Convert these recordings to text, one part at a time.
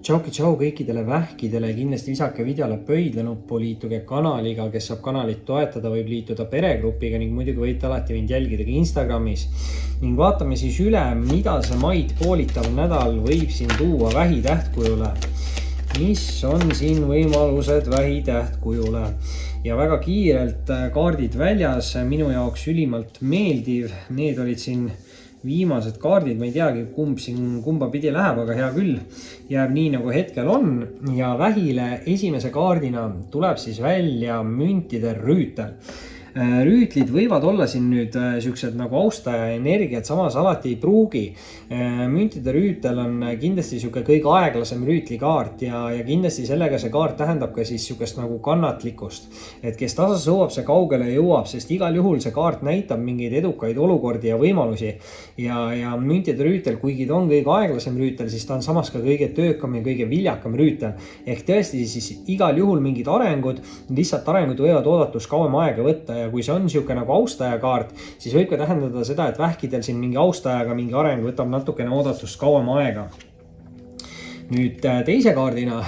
Tšau kõikidele vähkidele, kindlasti visake videole pöidlanuppu, liituge kanaliga, kes saab kanalit toetada, võib liituda peregrupiga ning muidugi võite alati mind jälgida ka Instagramis. Ning vaatame siis üle, mida see maid poolitav nädal võib siin tuua vähi tähtkujule. Mis on siin võimalused vähi tähtkujule? Ja väga kiirelt kaardid väljas, minu jaoks ülimalt meeldiv. Need olid siin viimased kaardid, ma ei teagi, kumba pidi läheb, aga hea küll, jääb nii nagu hetkel on. Ja vähile esimese kaardina tuleb siis välja müntide rüütel. Rüütlid võivad olla siin nüüd siuksed nagu austaja energiat, samas alati ei pruugi. Müntide rüütel on kindlasti siuke kõige aeglasem rüütlikaart ja kindlasti sellega see kaart tähendab ka siis siukest nagu kannatlikkust. Et kes tasas jõuab, see kaugele jõuab, sest igal juhul see kaart näitab mingeid edukaid olukordi ja võimalusi. Ja müntide rüütel, kuigi ta on kõige aeglasem rüütel, siis ta on samas ka kõige töökam ja kõige viljakam rüütel. Ehk tõesti siis igal juhul mingid arengud, lihtsalt arengud võivad oodatus kauem aega võtta. Ja kui see on siuke nagu austaja kaart, siis võib ka tähendada seda, et vähkidel siin mingi austajaga mingi areng võtab natukene oodatust kauem aega. Nüüd teise kaardina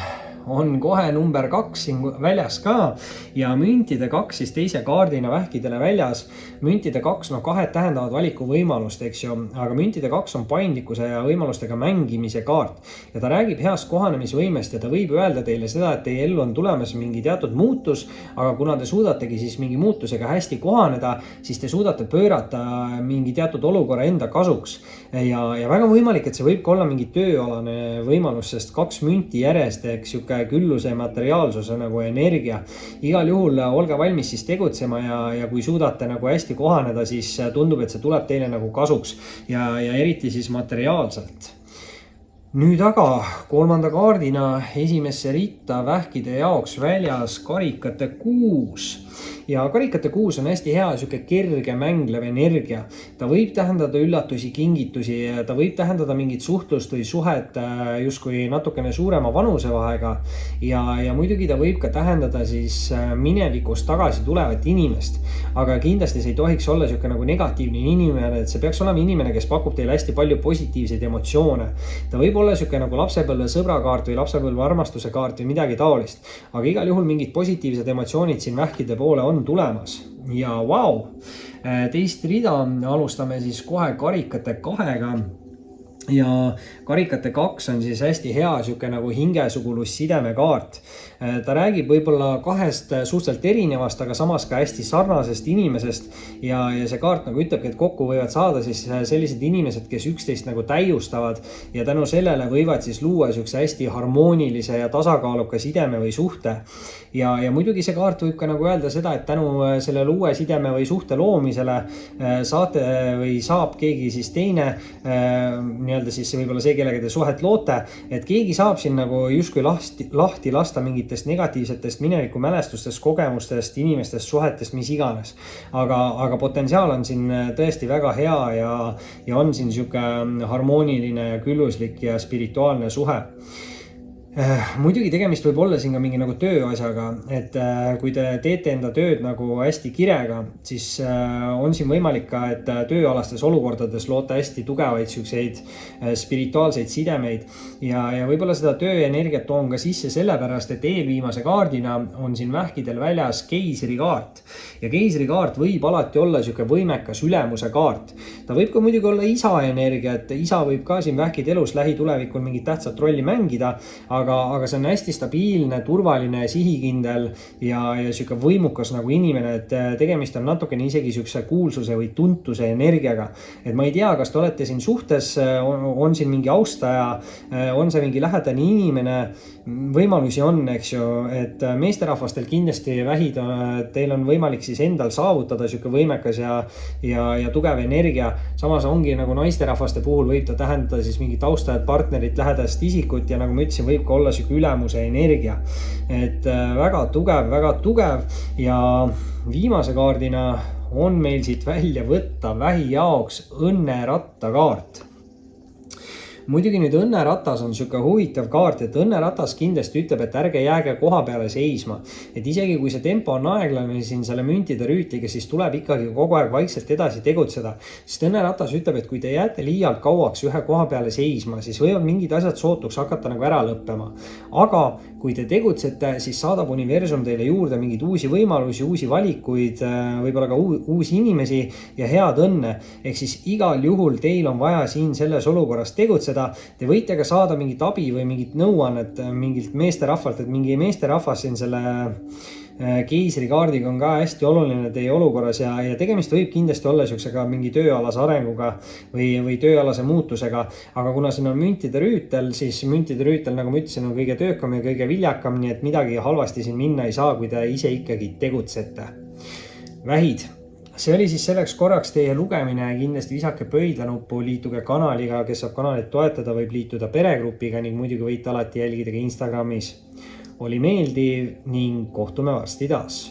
on kohe number 2 siin väljas ka ja müntide 2 siis teise kaardina vähkidele väljas. Müntide 2, kahed tähendavad valiku võimalust, eks ju, aga müntide 2 on paindlikkuse ja võimalustega mängimise kaart. Ja ta räägib heast kohanemisvõimest ja ta võib öelda teile seda, et teie ellu on tulemas mingi teatud muutus, aga kuna te suudategi siis mingi muutusega hästi kohaneda, siis te suudate pöörata mingi teatud olukorra enda kasuks. Ja väga võimalik, et see võib ka olla mingi tööalane võimalus, sest 2 münti järjest, eks ju, külluse materiaalsuse nagu energia. Igal juhul olge valmis siis tegutsema ja kui suudate nagu hästi kohaneda, siis tundub, et see tuleb teile nagu kasuks ja eriti siis materiaalselt. Nüüd aga kolmanda kaardina esimesse ritta vähkide jaoks väljas karikate 6. Ja karikate 6 on hästi hea siuke kerge mänglev energia. Ta võib tähendada üllatusi, kingitusi, ta võib tähendada mingit suhtlust või suhet justkui natukene suurema vanusevahega ja muidugi ta võib ka tähendada siis minevikust tagasi tulevat inimest. Aga kindlasti see ei tohiks olla siuke nagu negatiivne inimene, et see peaks olema inimene, kes pakub teile hästi palju positiivseid emotsioone. Ta võib olla siuke nagu lapsepõlve sõbrakaart või lapsepõlve armastuse kaart või midagi taolist. Aga igal juhul mingid positiivsed emotsioonid siin vähkide poole on tulemas. Ja teist rida alustame siis kohe karikate 2-ga. Ja karikate 2 on siis hästi hea siuke nagu hingesugulus sideme kaart. Ta räägib võib-olla 2 suhteliselt erinevast, aga samas ka hästi sarnasest inimesest ja see kaart nagu ütlebki, et kokku võivad saada siis sellised inimesed, kes üksteist nagu täiustavad ja tänu sellele võivad siis luua siukse hästi harmoonilise ja tasakaaluka sideme või suhte. Ja muidugi see kaart võib ka nagu öelda seda, et tänu selle uue sideme või suhte loomisele saate või saab keegi siis teine, nii-öelda siis võib-olla see, kellega te suhet loote, et keegi saab siin nagu justkui lahti lasta mingitest negatiivsetest mineviku mälestustest, kogemustest, inimestest, suhetest, mis iganes. Aga potentsiaal on siin tõesti väga hea ja on siin siuke harmooniline ja külluslik ja spirituaalne suhe. Muidugi tegemist võib olla siin ka mingi nagu tööasjaga, et kui te teete enda tööd nagu hästi kirega, siis on siin võimalik ka, et tööalastes olukordades loote hästi tugevaid siukseid spirituaalseid sidemeid ja võib-olla seda tööenergiat toon ka sisse sellepärast, et eelviimase kaardina on siin vähkidel väljas keisri kaart ja keisri kaart võib alati olla siuke võimekas ülemuse kaart. Ta võib ka muidugi olla isa energia, et isa võib ka siin vähkide elus lähitulevikul mingit tähtsat rolli mängida, aga see on hästi stabiilne, turvaline, sihikindel ja siuke võimukas nagu inimene, et tegemist on natukene isegi siukse kuulsuse või tuntuse energiaga. Et ma ei tea, kas te olete siin suhtes, on siin mingi austaja, on see mingi lähedane inimene, võimalusi on, eks ju, et meesterahvastel kindlasti vähid, teil on võimalik siis endal saavutada siuke võimekas ja tugev energia. Samas ongi nagu naisterahvaste puhul võib ta tähendada siis mingit austajat, partnerit, lähedast isikut ja nagu ma ütlesin, võib ka olla siuke ülemuse energia. Et väga tugev ja viimase kaardina on meil siit välja võtta vähi jaoks õnneratta kaart. muidugi nüüd õnneratas on sihuke huvitav kaart, et õnneratas kindlasti ütleb, et ärge jääge koha peale seisma. Et isegi kui see tempo on aeglane siin selle müntide rüütliga, siis tuleb ikkagi kogu aeg vaikselt edasi tegutseda. Sest õnneratas ütleb, et kui te jääte liialt kauaks ühe koha peale seisma, siis võivad mingid asjad sootuks hakata nagu ära lõppema. Aga kui te tegutsete, siis saadab universum teile juurde mingeid uusi võimalusi, uusi valikuid, võib-olla ka uusi inimesi ja head õnne. Ehk siis igal juhul teil on vaja siin selles olukorras tegutseda. Te võite ka saada mingit abi või mingit nõuannet mingilt meesterahvalt, et mingi meesterahvas siin selle keisrikaardiga on ka hästi oluline teie olukorras ja tegemist võib kindlasti olla siuksega mingi tööalase arenguga või tööalase muutusega. Aga kuna siin on müntide rüütel, siis müntide rüütel, nagu ma ütlesin, on kõige töökam ja kõige viljakam, nii et midagi halvasti siin minna ei saa, kui te ise ikkagi tegutsete. Vähid. See oli siis selleks korraks teie lugemine. Kindlasti visake pöidlanuppu, liituge kanaliga, kes saab kanalit toetada, võib liituda peregrupiga ning muidugi võite alati jälgida ka Instagramis. Oli meeldiv ning kohtume varsti taas.